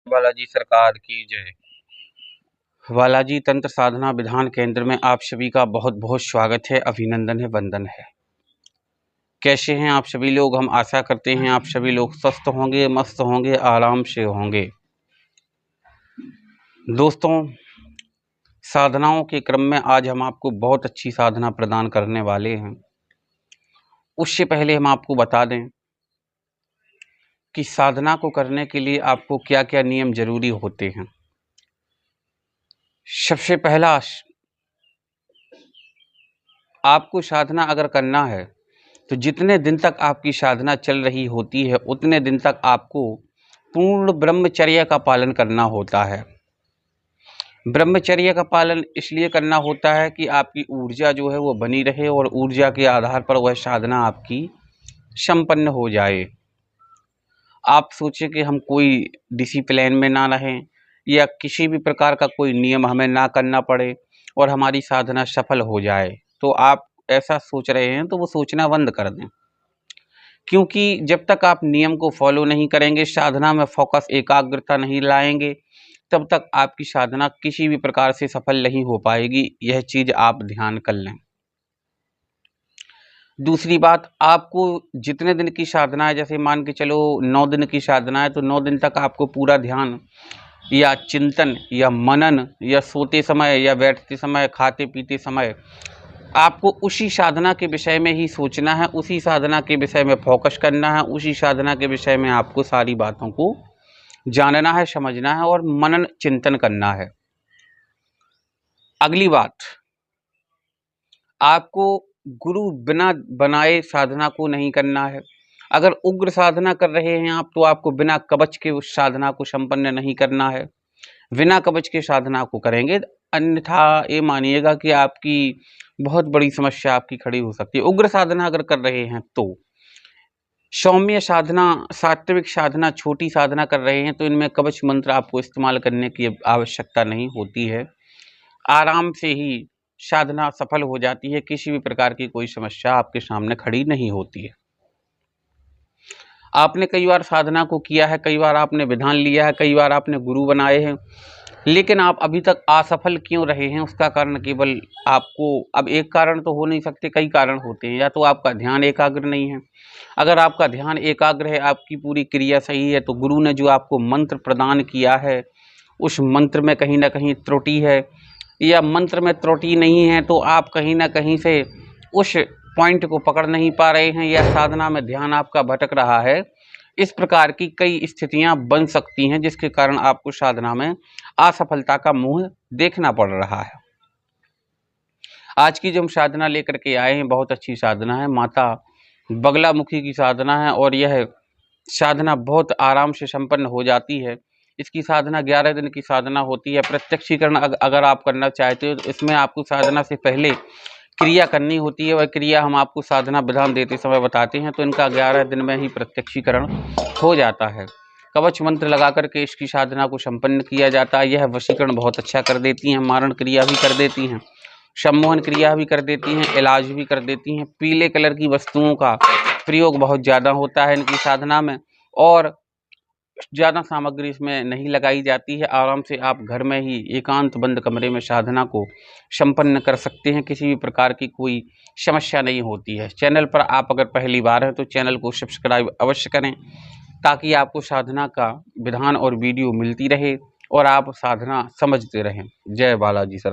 बालाजी सरकार की जय। बालाजी तंत्र साधना विधान केंद्र में आप सभी का बहुत बहुत स्वागत है, अभिनंदन है, वंदन है। कैसे हैं आप सभी लोग? हम आशा करते हैं आप सभी लोग स्वस्थ होंगे, मस्त होंगे, आराम से होंगे। दोस्तों, साधनाओं के क्रम में आज हम आपको बहुत अच्छी साधना प्रदान करने वाले हैं। उससे पहले हम आपको बता दें कि साधना को करने के लिए आपको क्या क्या नियम जरूरी होते हैं। सबसे पहला, आपको साधना अगर करना है तो जितने दिन तक आपकी साधना चल रही होती है उतने दिन तक आपको पूर्ण ब्रह्मचर्य का पालन करना होता है। ब्रह्मचर्य का पालन इसलिए करना होता है कि आपकी ऊर्जा जो है वो बनी रहे और ऊर्जा के आधार पर वह साधना आपकी संपन्न हो जाए। आप सोचें कि हम कोई डिसिप्लिन में ना रहें या किसी भी प्रकार का कोई नियम हमें ना करना पड़े और हमारी साधना सफल हो जाए, तो आप ऐसा सोच रहे हैं तो वो सोचना बंद कर दें। क्योंकि जब तक आप नियम को फॉलो नहीं करेंगे, साधना में फोकस एकाग्रता नहीं लाएंगे, तब तक आपकी साधना किसी भी प्रकार से सफल नहीं हो पाएगी। यह चीज़ आप ध्यान कर लें। दूसरी बात, आपको जितने दिन की साधना है, जैसे मान के चलो 9 दिन की साधना है, तो 9 दिन तक आपको पूरा ध्यान या चिंतन या मनन या सोते समय या बैठते समय, खाते पीते समय आपको उसी साधना के विषय में ही सोचना है, उसी साधना के विषय में फोकस करना है, उसी साधना के विषय में आपको सारी बातों को जानना है, समझना है और मनन चिंतन करना है। अगली बात, आपको गुरु बिना बनाए साधना को नहीं करना है। अगर उग्र साधना कर रहे हैं आप, तो आपको बिना कवच के उस साधना को संपन्न नहीं करना है। बिना कवच के साधना को करेंगे, अन्यथा ये मानिएगा कि आपकी बहुत बड़ी समस्या आपकी खड़ी हो सकती है। उग्र साधना अगर कर रहे हैं तो सौम्य साधना, सात्विक साधना, छोटी साधना कर रहे हैं तो इनमें कवच मंत्र आपको इस्तेमाल करने की आवश्यकता नहीं होती है। आराम से ही साधना सफल हो जाती है, किसी भी प्रकार की कोई समस्या आपके सामने खड़ी नहीं होती है। आपने कई बार साधना को किया है, कई बार आपने विधान लिया है, कई बार आपने गुरु बनाए हैं, लेकिन आप अभी तक असफल क्यों रहे हैं? उसका कारण केवल आपको, अब एक कारण तो हो नहीं सकते, कई कारण होते हैं। या तो आपका ध्यान एकाग्र नहीं है। अगर आपका ध्यान एकाग्र है, आपकी पूरी क्रिया सही है, तो गुरु ने जो आपको मंत्र प्रदान किया है उस मंत्र में कहीं ना कहीं त्रुटि है, या मंत्र में त्रुटि नहीं है तो आप कहीं ना कहीं से उस पॉइंट को पकड़ नहीं पा रहे हैं, या साधना में ध्यान आपका भटक रहा है। इस प्रकार की कई स्थितियां बन सकती हैं जिसके कारण आपको साधना में असफलता का मुंह देखना पड़ रहा है। आज की जो हम साधना लेकर के आए हैं, बहुत अच्छी साधना है, माता बगलामुखी की साधना है और यह साधना बहुत आराम से संपन्न हो जाती है। इसकी साधना 11 दिन की साधना होती है। प्रत्यक्षीकरण अगर आप करना चाहते हो तो इसमें आपको साधना से पहले क्रिया करनी होती है। वह क्रिया हम आपको साधना विधान देते समय बताते हैं, तो इनका 11 दिन में ही प्रत्यक्षीकरण हो जाता है। कवच मंत्र लगा करके इसकी साधना को संपन्न किया जाता है। यह वशीकरण बहुत अच्छा कर देती हैं, मारण क्रिया भी कर देती हैं, सम्मोहन क्रिया भी कर देती हैं, इलाज भी कर देती हैं। पीले कलर की वस्तुओं का प्रयोग बहुत ज़्यादा होता है इनकी साधना में, और ज़्यादा सामग्री इसमें नहीं लगाई जाती है। आराम से आप घर में ही एकांत बंद कमरे में साधना को संपन्न कर सकते हैं, किसी भी प्रकार की कोई समस्या नहीं होती है। चैनल पर आप अगर पहली बार हैं तो चैनल को सब्सक्राइब अवश्य करें, ताकि आपको साधना का विधान और वीडियो मिलती रहे और आप साधना समझते रहें। जय बालाजी सर।